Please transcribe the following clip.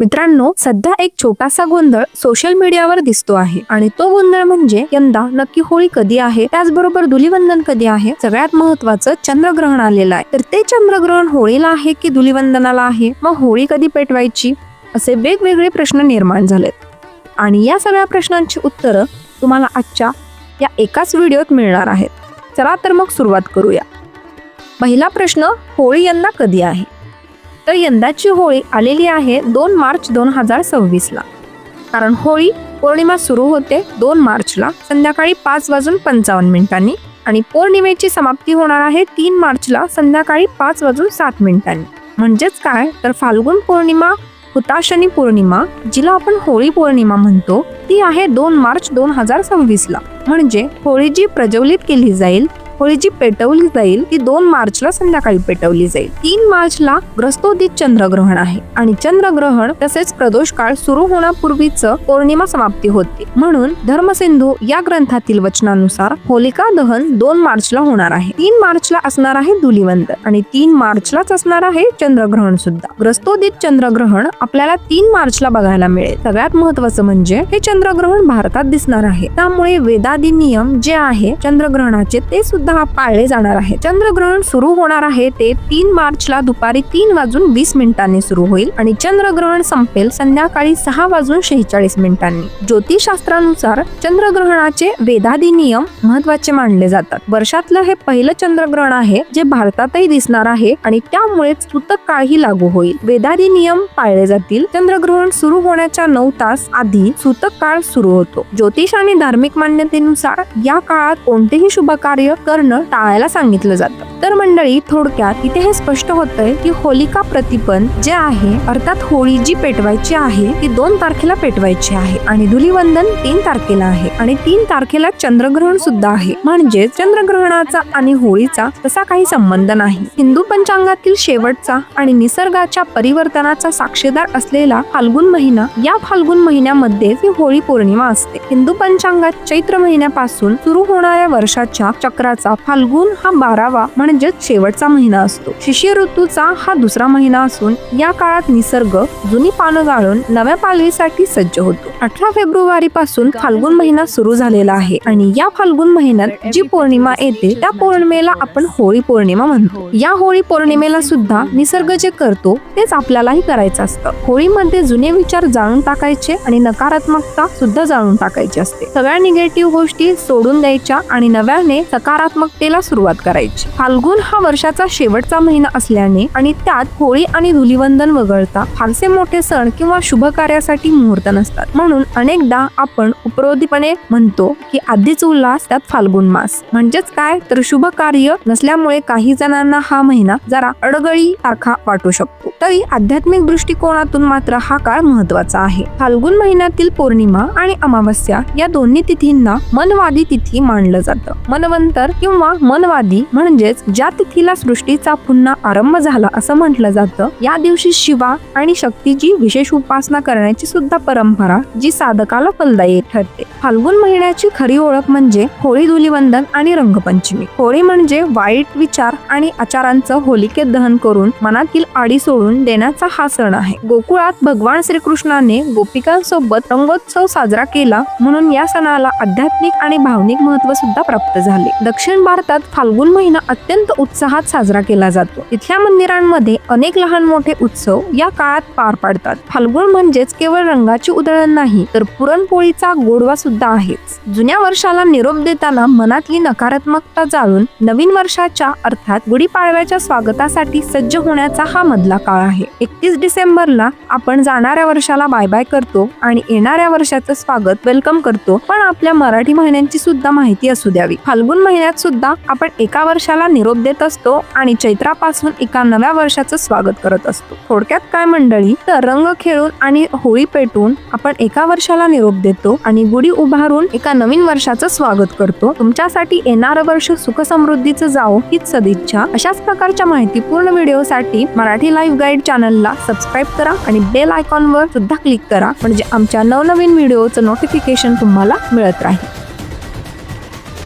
मित्रांनो, सध्या एक छोटासा गोंधळ सोशल मीडियावर दिसतो आहे आणि तो गोंधळ म्हणजे यंदा नक्की होळी कधी आहे, त्याचबरोबर धुलीवंदन कधी आहे. सगळ्यात महत्त्वाचं चंद्रग्रहण आलेलं आहे. तर ते चंद्रग्रहण होळीला आहे की धुलीवंदनाला आहे, मग होळी कधी पेटवायची, असे वेगवेगळे प्रश्न निर्माण झालेत. आणि या सगळ्या प्रश्नांची उत्तरं तुम्हाला आजच्या या एकाच व्हिडिओत मिळणार आहेत. चला तर मग सुरुवात करूया. पहिला प्रश्न, होळी यंदा कधी आहे? तर यंदाची होळी आलेली आहे 2 मार्च 2026 ला. कारण होळी पौर्णिमा सुरू होते 2 मार्चला संध्याकाळी 5:55 आणि पौर्णिमेची समाप्ती होणार आहे 3 मार्चला संध्याकाळी 5:07. म्हणजेच काय, तर फाल्गुन पौर्णिमा हुताशनी पौर्णिमा, जिला आपण होळी पौर्णिमा म्हणतो, ती आहे 2 मार्च 2026 ला. म्हणजे होळी जी प्रज्वलित केली जाईल, होळी जी पेटवली जाईल, ती 2 मार्चला संध्याकाळी पेटवली जाईल. 3 मार्चला ग्रस्तोदित चंद्रग्रहण आहे आणि चंद्रग्रहण तसेच प्रदोष काळ सुरू होण्यापूर्वीच पौर्णिमा समाप्ती होते. म्हणून धर्मसिंधू या ग्रंथातील वचनानुसार होलिका दहन 2 मार्चला होणार आहे. 3 मार्चला असणार आहे धुलीवंदन आणि 3 मार्चलाच असणार आहे चंद्रग्रहण सुद्धा. ग्रस्तोदित चंद्रग्रहण आपल्याला 3 मार्चला बघायला मिळेल. सगळ्यात महत्त्वाचं म्हणजे हे चंद्रग्रहण भारतात दिसणार आहे, त्यामुळे वेदादी नियम जे आहे चंद्रग्रहणाचे ते सुद्धा पाळले जाणार आहे. चंद्रग्रहण सुरू होणार आहे ते 3 मार्चला दुपारी 3:20 सुरू होईल आणि चंद्रग्रहण संपेल संध्याकाळी 6:46. ज्योतिषशास्त्रानुसार चंद्रग्रहणाचे वेदादी नियम महत्त्वाचे मानले जातात. वर्षातलं हे पहिलं चंद्रग्रहण आहे जे भारतातही दिसणार आहे आणि त्यामुळेच सूतक काळही लागू होईल. वेदादी नियम पाळले जातील. चंद्रग्रहण सुरू होण्याच्या 9 तास आधी सूतक काळ सुरू होतो. ज्योतिष आणि धार्मिक मान्यतेनुसार या काळात कोणतेही शुभ कार्य करणं टाळायला सांगितलं जातं. तर मंडळी, थोडक्यात इथे हे स्पष्ट होतंय की होलिका प्रतिपन जे आहे, अर्थात होळी जी पेटवायची आहे ती 2 तारखेला पेटवायची आहे आणि धुलीवंदन 3 तारखेला आहे आणि 3 तारखेला चंद्रग्रहण सुद्धा आहे. म्हणजे चंद्रग्रहणाचा आणि होळीचा तसा काही संबंध नाही. हिंदू पंचांगातील शेवटचा आणि निसर्गाच्या परिवर्तनाचा साक्षीदार असलेला फाल्गुन महिना, या फाल्गुन महिन्यामध्ये ही होळी पौर्णिमा असते. हिंदू पंचांगात चैत्र महिन्यापासून सुरू होणाऱ्या वर्षाच्या चक्राचा फाल्गुन हा 12वा म्हणजे शेवटचा महिना असतो. शिशिर ऋतूचा हा दुसरा महिना असून या काळात निसर्ग जुनी पानं गाळून नव्या पालवीसाठी सज्ज होतो. 18 फेब्रुवारी पासून फाल्गुन महिना सुरू झालेला आहे आणि या फाल्गुन महिन्यात जी पौर्णिमा येते त्या पौर्णिमेला आपण होळी पौर्णिमा म्हणतो. या होळी पौर्णिमेला सुद्धा निसर्ग जे करतो तेच आपल्यालाही करायचं असतं. होळीमध्ये जुने विचार जाळून टाकायचे आणि नकारात्मकता सुद्धा जाळून टाकायची असते. सगळ्या निगेटिव्ह गोष्टी सोडून द्यायच्या आणि नव्याने सकारात्मकतेला सुरुवात करायची. फाल्गुन हा वर्षाचा शेवटचा महिना असल्याने आणि त्यात होळी आणि धुलीवंदन वगळता फारसे मोठे सण किंवा शुभ कार्यासाठी मुहूर्त नसतात. म्हणून अनेकदा आपण उपरोधीपणे म्हणतो की आधीच उल्हास त्यात फाल्गुन मास. म्हणजेच काय, तर शुभ कार्य नसल्यामुळे काही जणांना हा महिना जरा अडगळी सारखा वाटू शकतो. तरी आध्यात्मिक दृष्टिकोनातून मात्र हा काळ महत्वाचा आहे. फाल्गुन महिन्यातील पौर्णिमा आणि अमावस्या या दोन्ही तिथींना मनवादी तिथी मानलं जातं. मनवंतर किंवा मनवादी म्हणजेच ज्या तिथीला सृष्टीचा पुन्हा आरंभ झाला असं म्हटलं जातं. या दिवशी शिवा आणि शक्तीची विशेष उपासना करण्याची सुद्धा परंपरा जी साधकाला फलदायी ठरते. फाल्गुन महिन्याची खरी ओळख म्हणजे होळी, धुलीवंदन आणि रंगपंचमी. होळी म्हणजे वाईट विचार आणि आचारांचं होलिकेत दहन करून मनातील आडी सोडून देण्याचा हा सण आहे. गोकुळात भगवान श्रीकृष्णाने गोपिकांसोबत रंगोत्सव साजरा केला म्हणून या सणाला आध्यात्मिक आणि भावनिक महत्त्व सुद्धा प्राप्त झाले. दक्षिण भारतात फाल्गुन महिना अत्यंत उत्साहात साजरा केला जातो. इथल्या मंदिरांमध्ये अनेक लहान मोठे उत्सव या काळात पार पडतात. फाल्गुन म्हणजेच केवळ रंगाची उधळण नाही तर पुरणपोळीचा गोडवा सुद्धा आहेच. जुन्या वर्षाला निरोप देताना मनातली नकारात्मकता जाळून नवीन वर्षाच्या अर्थात गुढीपाडव्याच्या स्वागतासाठी सज्ज होण्याचा हा मधला काळ आहे. 31 डिसेंबरला आपण जाणाऱ्या वर्षाला बाय बाय करतो आणि येणाऱ्या वर्षाचं स्वागत वेलकम करतो. पण आपल्या मराठी महिन्यांची सुद्धा माहिती असू द्यावी. फाल्गुन महिन्यात सुद्धा आपण एका वर्षाला निरोप देत असतो आणि चैत्रापासून एका नव्या वर्षाचं स्वागत करत असतो. थोडक्यात काय मंडळी, तर रंग खेळून आणि होळी पेटून आपण एका वर्षाला निरोप देतो आणि गुढी उभारून एका नवीन वर्षाचं स्वागत करतो. तुमच्यासाठी येणारं वर्ष सुख समृद्धीचं जावो हीच सदिच्छा. अशाच प्रकारच्या माहितीपूर्ण व्हिडिओसाठी मराठी लाईव्ह गाईड चॅनलला सबस्क्राईब करा आणि बेल आयकॉनवर सुद्धा क्लिक करा, म्हणजे आमच्या नवनवीन व्हिडिओचं नोटिफिकेशन तुम्हाला मिळत राहील.